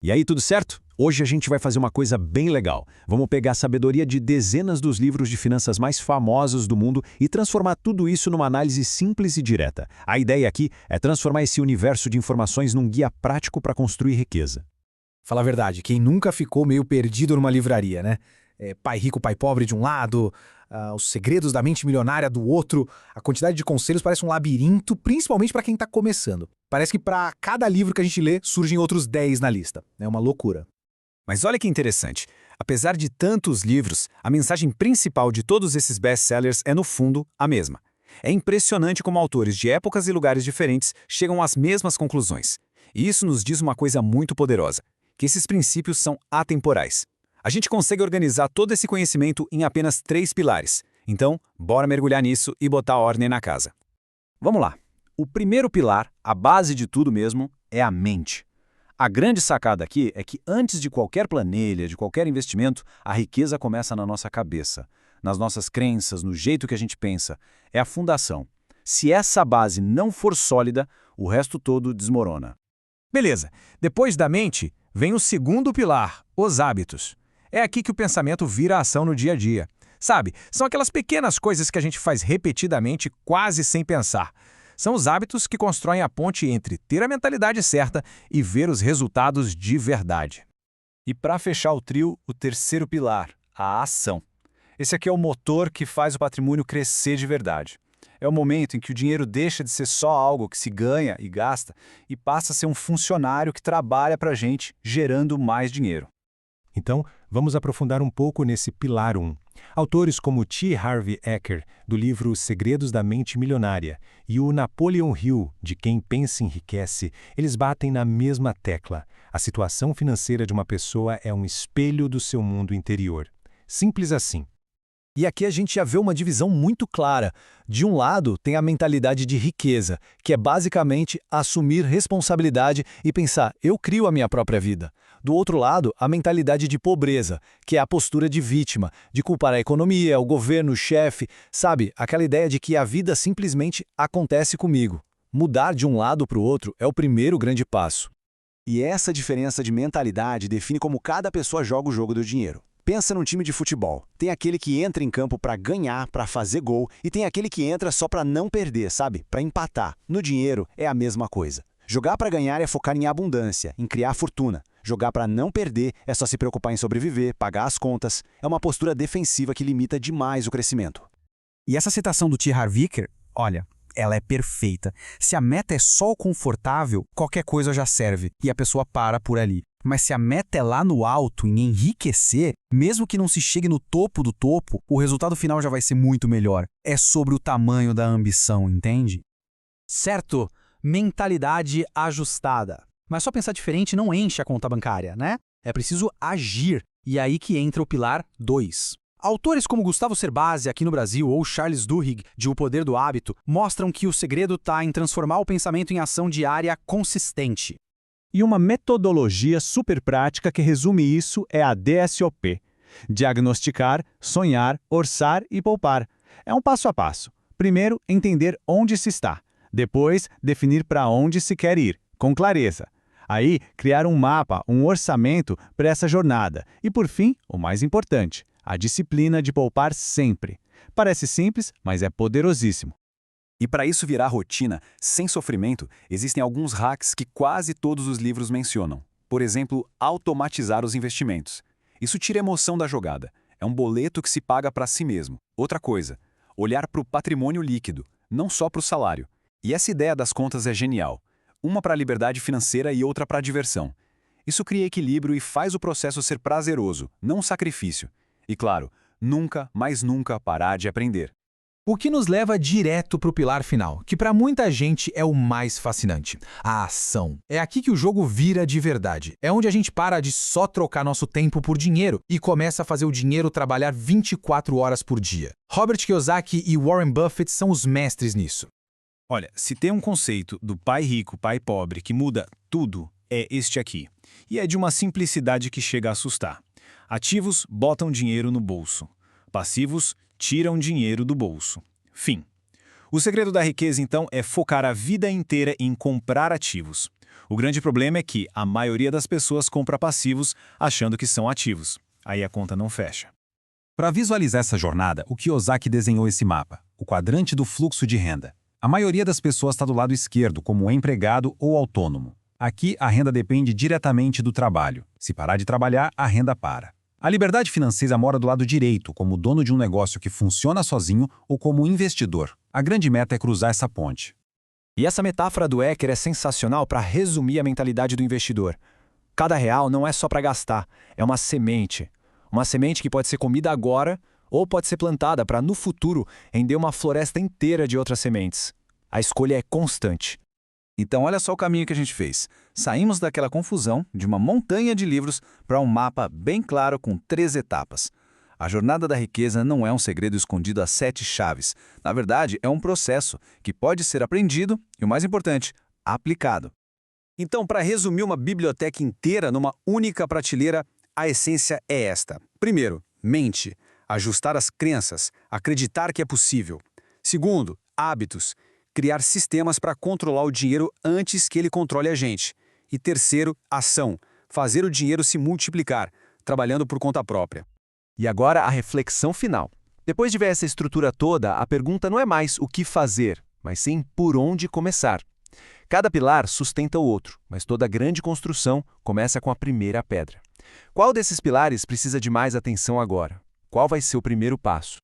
E aí, tudo certo? Hoje a gente vai fazer uma coisa bem legal. Vamos pegar a sabedoria de dezenas dos livros de finanças mais famosos do mundo e transformar tudo isso numa análise simples e direta. A ideia aqui é transformar esse universo de informações num guia prático para construir riqueza. Fala a verdade, quem nunca ficou meio perdido numa livraria, né? Pai rico, pai pobre de um lado, os segredos da mente milionária do outro, a quantidade de conselhos parece um labirinto, principalmente para quem está começando. Parece que para cada livro que a gente lê, surgem outros 10 na lista. É uma loucura. Mas olha que interessante. Apesar de tantos livros, a mensagem principal de todos esses best-sellers é, no fundo, a mesma. É impressionante como autores de épocas e lugares diferentes chegam às mesmas conclusões. E isso nos diz uma coisa muito poderosa, que esses princípios são atemporais. A gente consegue organizar todo esse conhecimento em apenas 3 pilares. Então, bora mergulhar nisso e botar ordem na casa. Vamos lá. O primeiro pilar, a base de tudo mesmo, é a mente. A grande sacada aqui é que antes de qualquer planilha, de qualquer investimento, a riqueza começa na nossa cabeça, nas nossas crenças, no jeito que a gente pensa. É a fundação. Se essa base não for sólida, o resto todo desmorona. Beleza. Depois da mente, vem o segundo pilar, os hábitos. É aqui que o pensamento vira ação no dia a dia. Sabe, são aquelas pequenas coisas que a gente faz repetidamente, quase sem pensar. São os hábitos que constroem a ponte entre ter a mentalidade certa e ver os resultados de verdade. E para fechar o trio, o terceiro pilar, a ação. Esse aqui é o motor que faz o patrimônio crescer de verdade. É o momento em que o dinheiro deixa de ser só algo que se ganha e gasta e passa a ser um funcionário que trabalha para a gente, gerando mais dinheiro. Então, vamos aprofundar um pouco nesse pilar 1. Autores como T. Harv Eker, do livro Os Segredos da Mente Milionária, e o Napoleon Hill, de Quem Pensa Enriquece, eles batem na mesma tecla. A situação financeira de uma pessoa é um espelho do seu mundo interior. Simples assim. E aqui a gente já vê uma divisão muito clara. De um lado, tem a mentalidade de riqueza, que é basicamente assumir responsabilidade e pensar, eu crio a minha própria vida. Do outro lado, a mentalidade de pobreza, que é a postura de vítima, de culpar a economia, o governo, o chefe, sabe? Aquela ideia de que a vida simplesmente acontece comigo. Mudar de um lado para o outro é o primeiro grande passo. E essa diferença de mentalidade define como cada pessoa joga o jogo do dinheiro. Pensa num time de futebol. Tem aquele que entra em campo para ganhar, para fazer gol, e tem aquele que entra só para não perder, sabe? Para empatar. No dinheiro é a mesma coisa. Jogar para ganhar é focar em abundância, em criar fortuna. Jogar para não perder é só se preocupar em sobreviver, pagar as contas. É uma postura defensiva que limita demais o crescimento. E essa citação do T. Harv Eker, olha, ela é perfeita. Se a meta é só o confortável, qualquer coisa já serve e a pessoa para por ali. Mas se a meta é lá no alto, em enriquecer, mesmo que não se chegue no topo do topo, o resultado final já vai ser muito melhor. É sobre o tamanho da ambição, entende? Certo, mentalidade ajustada. Mas só pensar diferente não enche a conta bancária, né? É preciso agir. E é aí que entra o pilar 2. Autores como Gustavo Cerbasi, aqui no Brasil, ou Charles Duhigg, de O Poder do Hábito, mostram que o segredo está em transformar o pensamento em ação diária consistente. E uma metodologia super prática que resume isso é a DSOP. Diagnosticar, sonhar, orçar e poupar. É um passo a passo. Primeiro, entender onde se está. Depois, definir para onde se quer ir, com clareza. Aí, criar um mapa, um orçamento para essa jornada. E, por fim, o mais importante, a disciplina de poupar sempre. Parece simples, mas é poderosíssimo. E para isso virar rotina, sem sofrimento, existem alguns hacks que quase todos os livros mencionam. Por exemplo, automatizar os investimentos. Isso tira a emoção da jogada. É um boleto que se paga para si mesmo. Outra coisa, olhar para o patrimônio líquido, não só para o salário. E essa ideia das contas é genial. Uma para a liberdade financeira e outra para a diversão. Isso cria equilíbrio e faz o processo ser prazeroso, não um sacrifício. E claro, nunca, mais nunca parar de aprender. O que nos leva direto para o pilar final, que para muita gente é o mais fascinante. A ação. É aqui que o jogo vira de verdade. É onde a gente para de só trocar nosso tempo por dinheiro e começa a fazer o dinheiro trabalhar 24 horas por dia. Robert Kiyosaki e Warren Buffett são os mestres nisso. Olha, se tem um conceito do pai rico, pai pobre que muda tudo, é este aqui. E é de uma simplicidade que chega a assustar. Ativos botam dinheiro no bolso. Passivos tiram dinheiro do bolso. Fim. O segredo da riqueza, então, é focar a vida inteira em comprar ativos. O grande problema é que a maioria das pessoas compra passivos achando que são ativos. Aí a conta não fecha. Para visualizar essa jornada, o Kiyosaki desenhou esse mapa, o quadrante do fluxo de renda. A maioria das pessoas está do lado esquerdo, como empregado ou autônomo. Aqui, a renda depende diretamente do trabalho. Se parar de trabalhar, a renda para. A liberdade financeira mora do lado direito, como dono de um negócio que funciona sozinho ou como investidor. A grande meta é cruzar essa ponte. E essa metáfora do Eker é sensacional para resumir a mentalidade do investidor. Cada real não é só para gastar, é uma semente. Uma semente que pode ser comida agora ou pode ser plantada para, no futuro, render uma floresta inteira de outras sementes. A escolha é constante. Então olha só o caminho que a gente fez. Saímos daquela confusão de uma montanha de livros para um mapa bem claro com 3 etapas. A jornada da riqueza não é um segredo escondido a 7 chaves. Na verdade, é um processo que pode ser aprendido e, o mais importante, aplicado. Então, para resumir uma biblioteca inteira numa única prateleira, a essência é esta. Primeiro, mente. Ajustar as crenças, acreditar que é possível. Segundo, hábitos. Criar sistemas para controlar o dinheiro antes que ele controle a gente. E terceiro, ação. Fazer o dinheiro se multiplicar, trabalhando por conta própria. E agora a reflexão final. Depois de ver essa estrutura toda, a pergunta não é mais o que fazer, mas sim por onde começar. Cada pilar sustenta o outro, mas toda grande construção começa com a primeira pedra. Qual desses pilares precisa de mais atenção agora? Qual vai ser o primeiro passo?